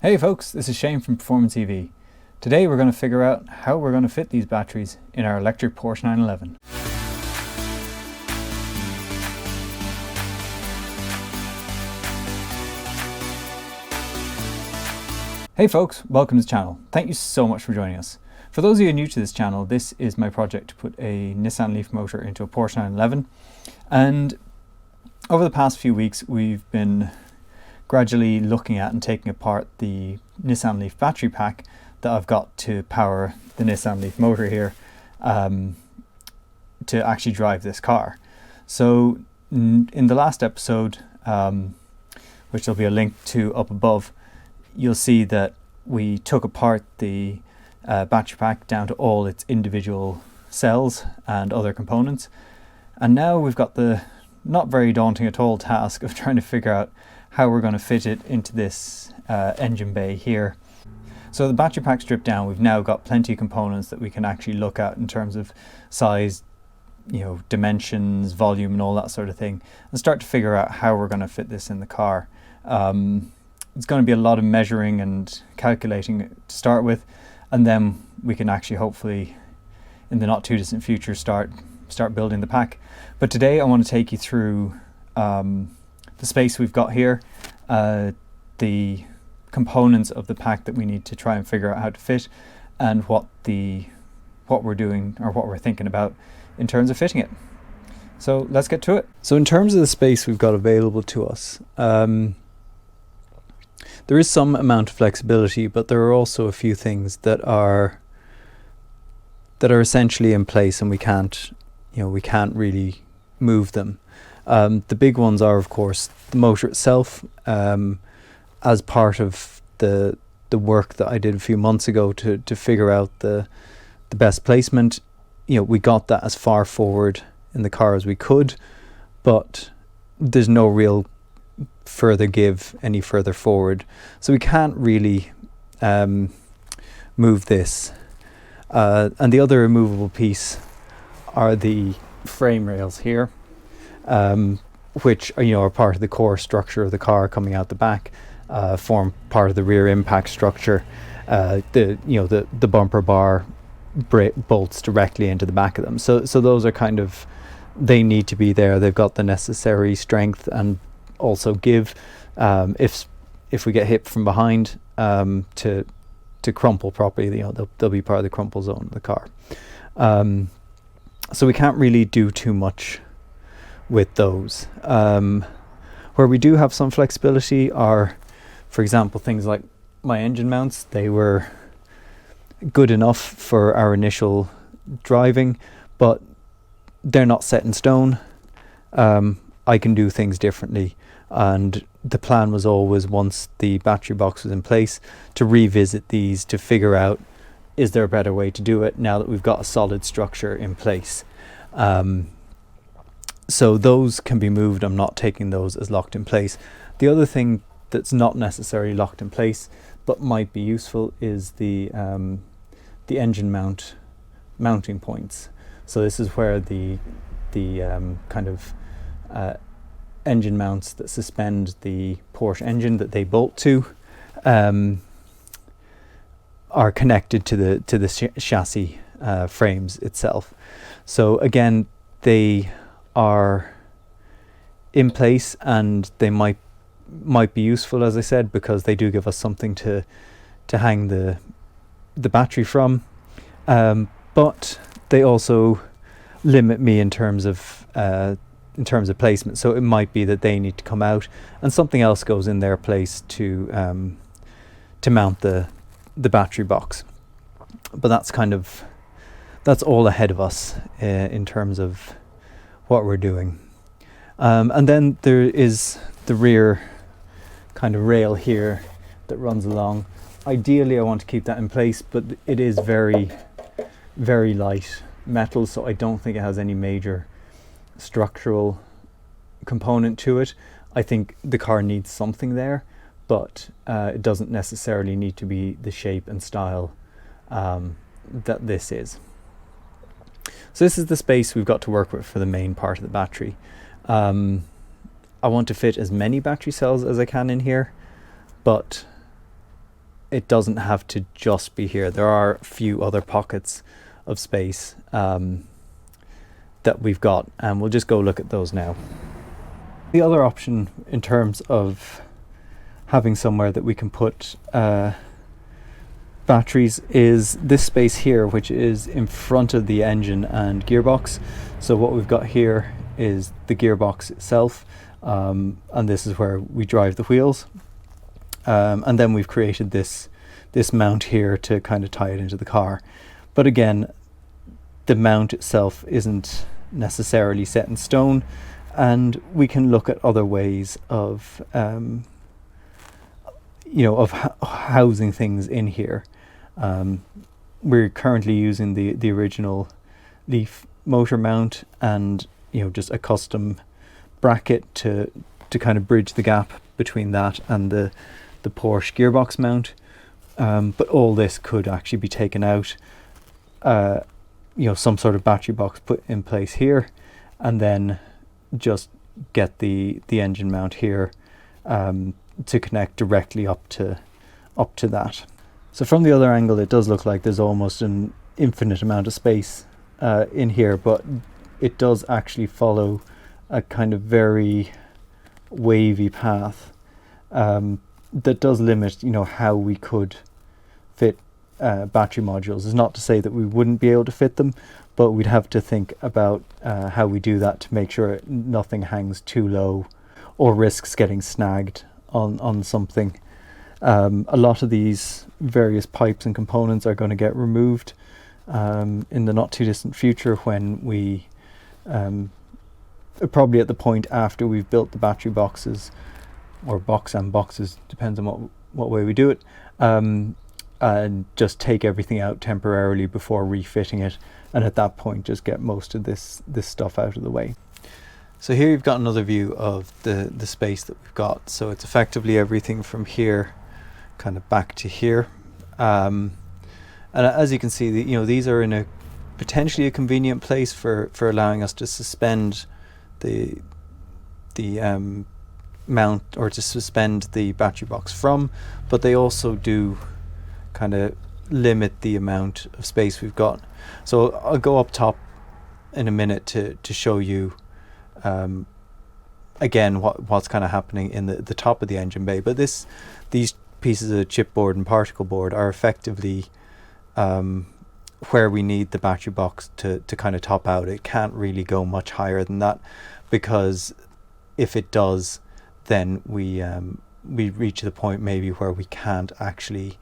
Hey folks, this is Shane from Performance EV. Today we're going to figure out how we're going to fit these batteries in our electric Porsche 911. Hey folks, welcome to the channel. Thank you so much for joining us. For those of you new to this channel, this is my project to put a Nissan Leaf motor into a Porsche 911. And over the past few weeks we've been gradually looking at and taking apart the Nissan Leaf Battery Pack that I've got to power the Nissan Leaf motor here to actually drive this car. So in the last episode, which there'll be a link to up above, you'll see that we took apart the battery pack down to all its individual cells and other components. And now we've got the not very daunting at all task of trying to figure out how we're going to fit it into this engine bay here. So the battery pack stripped down, we've now got plenty of components that we can actually look at in terms of size, dimensions, volume and all that sort of thing, and start to figure out how we're going to fit this in the car. It's going to be a lot of measuring and calculating to start with, and then we can actually hopefully in the not too distant future start building the pack. But today I want to take you through the space we've got here, the components of the pack that we need to try and figure out how to fit, and what we're doing or what we're thinking about in terms of fitting it. So let's get to it. So in terms of the space we've got available to us, there is some amount of flexibility, but there are also a few things that are essentially in place, and we can't really move them. The big ones are, of course, the motor itself. As part of the work that I did a few months ago to figure out the best placement, we got that as far forward in the car as we could, but there's no real further give any further forward, so we can't really move this. And the other removable piece are the frame rails here, which are part of the core structure of the car coming out the back, form part of the rear impact structure. The bumper bar bolts directly into the back of them, so those are they need to be there. They've got the necessary strength and also give if we get hit from behind to crumple properly. They'll be part of the crumple zone of the car. So we can't really do too much with those. Where we do have some flexibility are, for example, things like my engine mounts. They were good enough for our initial driving, but they're not set in stone. I can do things differently, and the plan was always, once the battery box was in place, to revisit these to figure out, is there a better way to do it now that we've got a solid structure in place. So those can be moved. I'm not taking those as locked in place. The other thing that's not necessarily locked in place but might be useful is the engine mounting points. So this is where the engine mounts that suspend the Porsche engine that they bolt to are connected to the chassis frames itself. So again, they are in place, and they might be useful, as I said, because they do give us something to hang the battery from, but they also limit me in terms of placement. So it might be that they need to come out and something else goes in their place to mount the battery box. But that's all ahead of us in terms of what we're doing. And then there is the rear rail here that runs along. Ideally I want to keep that in place, but it is very, very light metal, so I don't think it has any major structural component to it. I think the car needs something there, but it doesn't necessarily need to be the shape and style that this is. So this is the space we've got to work with for the main part of the battery. I want to fit as many battery cells as I can in here, but it doesn't have to just be here. There are a few other pockets of space that we've got, and we'll just go look at those now. The other option in terms of having somewhere that we can put batteries is this space here, which is in front of the engine and gearbox. So what we've got here is the gearbox itself, and this is where we drive the wheels, and then we've created this mount here to kind of tie it into the car. But again, the mount itself isn't necessarily set in stone, and we can look at other ways of housing things in here. We're currently using the original Leaf motor mount, and just a custom bracket to kind of bridge the gap between that and the Porsche gearbox mount. But all this could actually be taken out, some sort of battery box put in place here, and then just get the engine mount here to connect directly up to that. So from the other angle, it does look like there's almost an infinite amount of space in here, but it does actually follow a kind of very wavy path that does limit how we could fit battery modules. It's not to say that we wouldn't be able to fit them, but we'd have to think about how we do that to make sure nothing hangs too low or risks getting snagged on something. A lot of these various pipes and components are going to get removed in the not too distant future, when we probably at the point after we've built the battery boxes, or box and boxes, depends on what way we do it, and just take everything out temporarily before refitting it, and at that point just get most of this stuff out of the way. So here you've got another view of the space that we've got. So it's effectively everything from here kind of back to here, and as you can see, these are in a potentially a convenient place for allowing us to suspend the mount, or to suspend the battery box from, but they also do kind of limit the amount of space we've got. So I'll go up top in a minute to show you again what's kind of happening in the top of the engine bay. But these pieces of chipboard and particle board are effectively where we need the battery box to kind of top out. It can't really go much higher than that, because if it does, then we reach the point maybe where we can't actually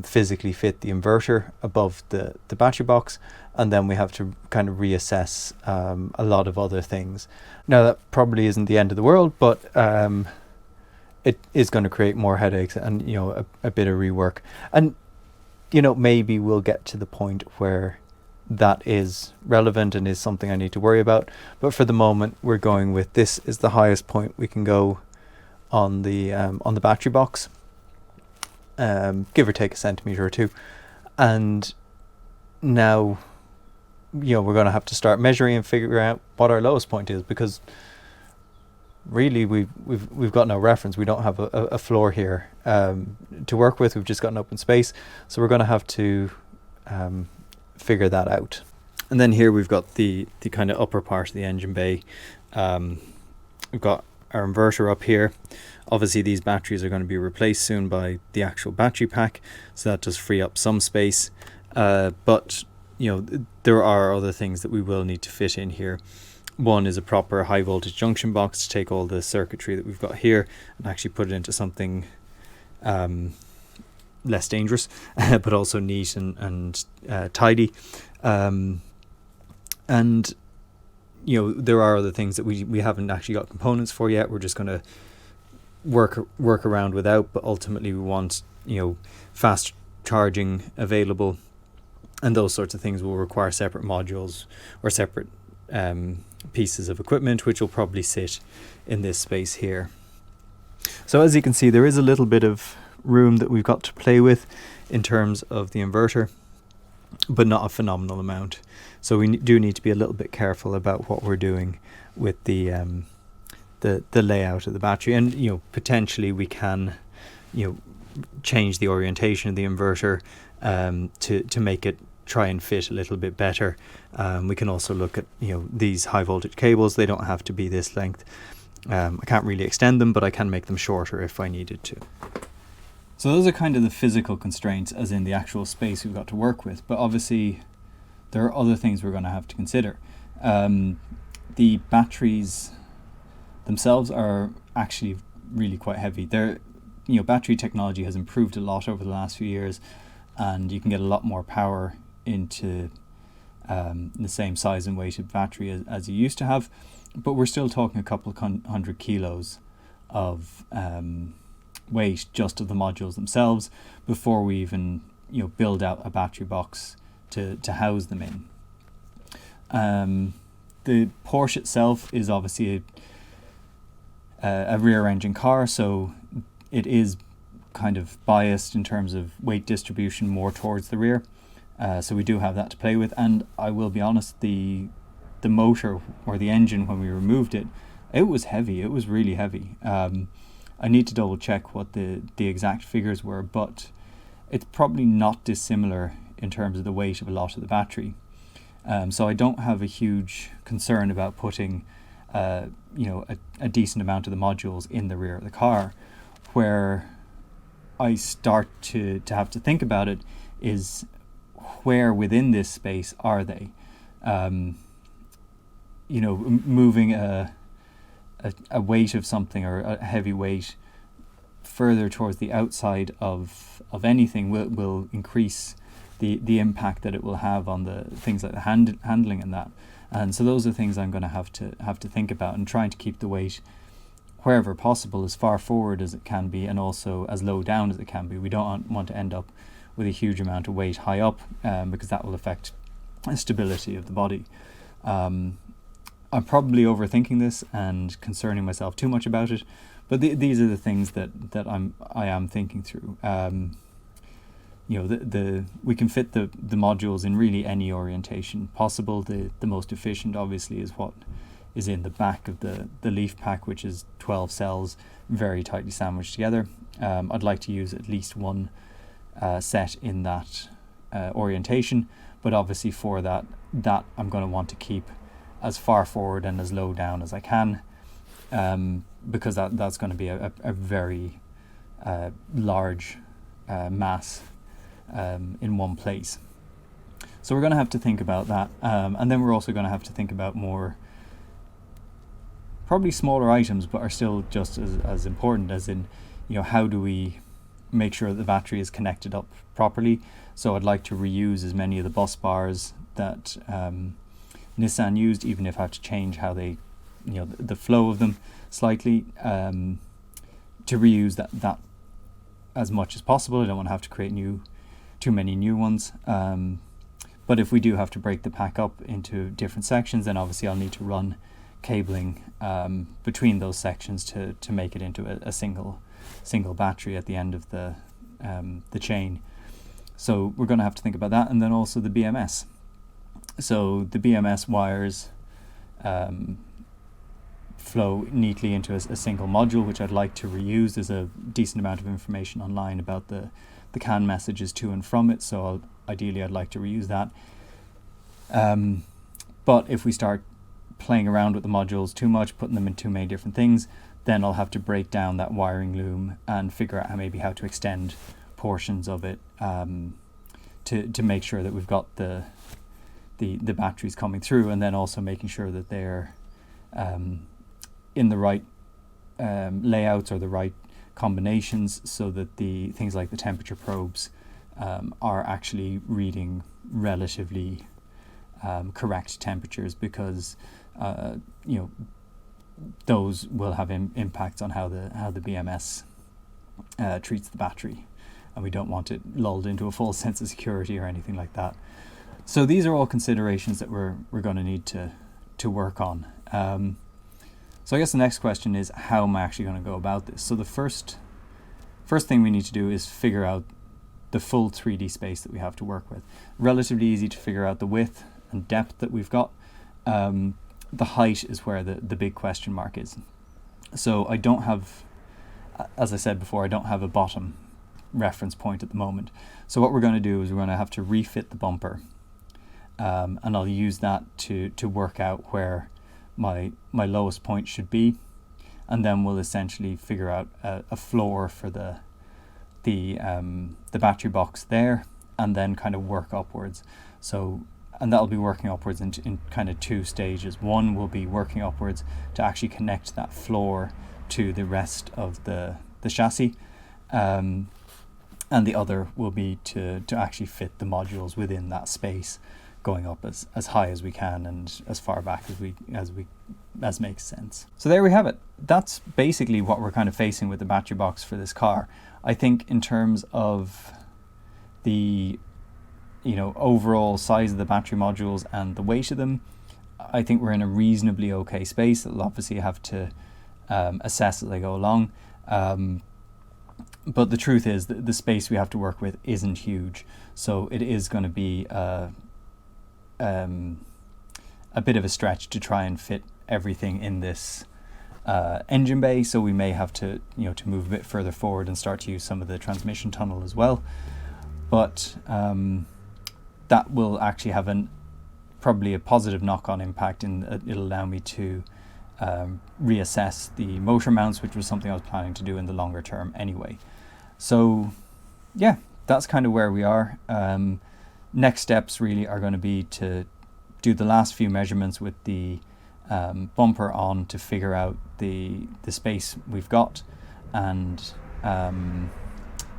physically fit the inverter above the battery box, and then we have to kind of reassess a lot of other things. Now, that probably isn't the end of the world, but it is going to create more headaches and a bit of rework, and maybe we'll get to the point where that is relevant and is something I need to worry about. But for the moment, we're going with this is the highest point we can go on the battery box, give or take a centimeter or two. And now we're going to have to start measuring and figure out what our lowest point is, because really we've got no reference. We don't have a floor here to work with. We've just got an open space, so we're going to have to figure that out. And then here we've got the kind of upper part of the engine bay. We've got our inverter up here. Obviously these batteries are going to be replaced soon by the actual battery pack, so that does free up some space, but there are other things that we will need to fit in here. One is a proper high voltage junction box to take all the circuitry that we've got here and actually put it into something less dangerous, but also neat and tidy. And there are other things that we haven't actually got components for yet. We're just going to work around without, but ultimately we want fast charging available, and those sorts of things will require separate modules or separate pieces of equipment, which will probably sit in this space here. So as you can see, there is a little bit of room that we've got to play with in terms of the inverter, but not a phenomenal amount. So we do need to be a little bit careful about what we're doing with the layout of the battery, and potentially we can change the orientation of the inverter to make it try and fit a little bit better. We can also look at these high voltage cables. They don't have to be this length. I can't really extend them, but I can make them shorter if I needed to. So those are kind of the physical constraints, as in the actual space we've got to work with. But obviously, there are other things we're going to have to consider. The batteries themselves are actually really quite heavy. Battery technology has improved a lot over the last few years, and you can get a lot more power into the same size and weight of battery as you used to have. But we're still talking a couple of 100 kilos of weight just of the modules themselves before we even build out a battery box to house them in. The Porsche itself is obviously a rear engine car, so it is kind of biased in terms of weight distribution more towards the rear. So we do have that to play with, and I will be honest, the motor or the engine, when we removed it, it was heavy. It was really heavy. I need to double check what the exact figures were, but it's probably not dissimilar in terms of the weight of a lot of the battery. So I don't have a huge concern about putting a decent amount of the modules in the rear of the car. Where I start to have to think about it is, where within this space are they? Moving a weight of something, or a heavy weight, further towards the outside of anything will increase the impact that it will have on the things like the handling and that. And so those are things I'm going to have to think about, and trying to keep the weight wherever possible as far forward as it can be, and also as low down as it can be. We don't want to end up with a huge amount of weight high up, because that will affect the stability of the body. I'm probably overthinking this and concerning myself too much about it, but these are the things that I am thinking through. We can fit the modules in really any orientation possible. The most efficient, obviously, is what is in the back of the Leaf Pack, which is 12 cells very tightly sandwiched together. I'd like to use at least one set in that orientation, but obviously for that I'm going to want to keep as far forward and as low down as I can, because that's going to be a very large mass in one place. So we're going to have to think about that, and then we're also going to have to think about more, probably smaller items, but are still just as important, as in, how do we make sure that the battery is connected up properly. So I'd like to reuse as many of the bus bars that Nissan used, even if I have to change how they, the flow of them slightly, to reuse that as much as possible. I don't want to have to create too many new ones. But if we do have to break the pack up into different sections, then obviously I'll need to run cabling between those sections to make it into a single battery at the end of the chain. So we're going to have to think about that, and then also the BMS. So the BMS wires flow neatly into a single module, which I'd like to reuse. There's a decent amount of information online about the CAN messages to and from it, so ideally I'd like to reuse that. But if we start playing around with the modules too much, putting them in too many different things, then I'll have to break down that wiring loom and figure out how to extend portions of it to make sure that we've got the batteries coming through, and then also making sure that they're in the right layouts or the right combinations, so that the things like the temperature probes are actually reading relatively correct temperatures, because those will have impacts on how the BMS treats the battery, and we don't want it lulled into a false sense of security or anything like that. So these are all considerations that we're going to need to work on. So I guess the next question is, how am I actually going to go about this? So the first thing we need to do is figure out the full 3D space that we have to work with. Relatively easy to figure out the width and depth that we've got. The height is where the big question mark is. So I don't have, as I said before, I don't have a bottom reference point at the moment. So what we're going to do is we're going to have to refit the bumper, and I'll use that to work out where my lowest point should be, and then we'll essentially figure out a floor for the battery box there, and then kind of work upwards. So, and that'll be working upwards in kind of two stages. One will be working upwards to actually connect that floor to the rest of the chassis, and the other will be to actually fit the modules within that space, going up as high as we can and as far back as makes sense. So there we have it. That's basically what we're kind of facing with the battery box for this car. I think in terms of the overall size of the battery modules and the weight of them, I think we're in a reasonably okay space. It'll obviously have to assess as they go along, but the truth is that the space we have to work with isn't huge, so it is going to be a bit of a stretch to try and fit everything in this engine bay. So we may have to to move a bit further forward and start to use some of the transmission tunnel as well, but that will actually have probably a positive knock-on impact in that it'll allow me to reassess the motor mounts, which was something I was planning to do in the longer term anyway. So yeah, that's kind of where we are. Next steps really are going to be to do the last few measurements with the bumper on to figure out the space we've got, and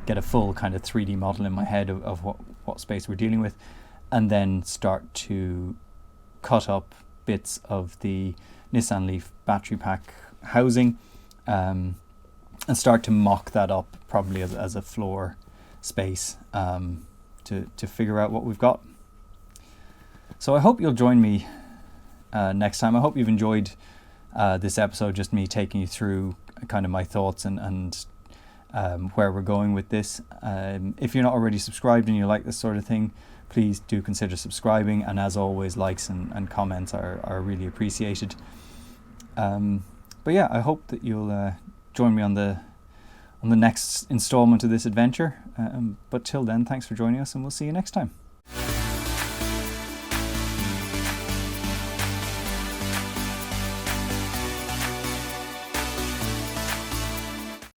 get a full kind of 3D model in my head of what space we're dealing with, and then start to cut up bits of the Nissan Leaf Battery Pack housing, and start to mock that up probably as a floor space, to figure out what we've got. So I hope you'll join me next time. I hope you've enjoyed this episode, just me taking you through kind of my thoughts and where we're going with this. If you're not already subscribed and you like this sort of thing, please do consider subscribing, and as always, likes and comments are really appreciated. But yeah, I hope that you'll join me on the next installment of this adventure. But till then, thanks for joining us, and we'll see you next time.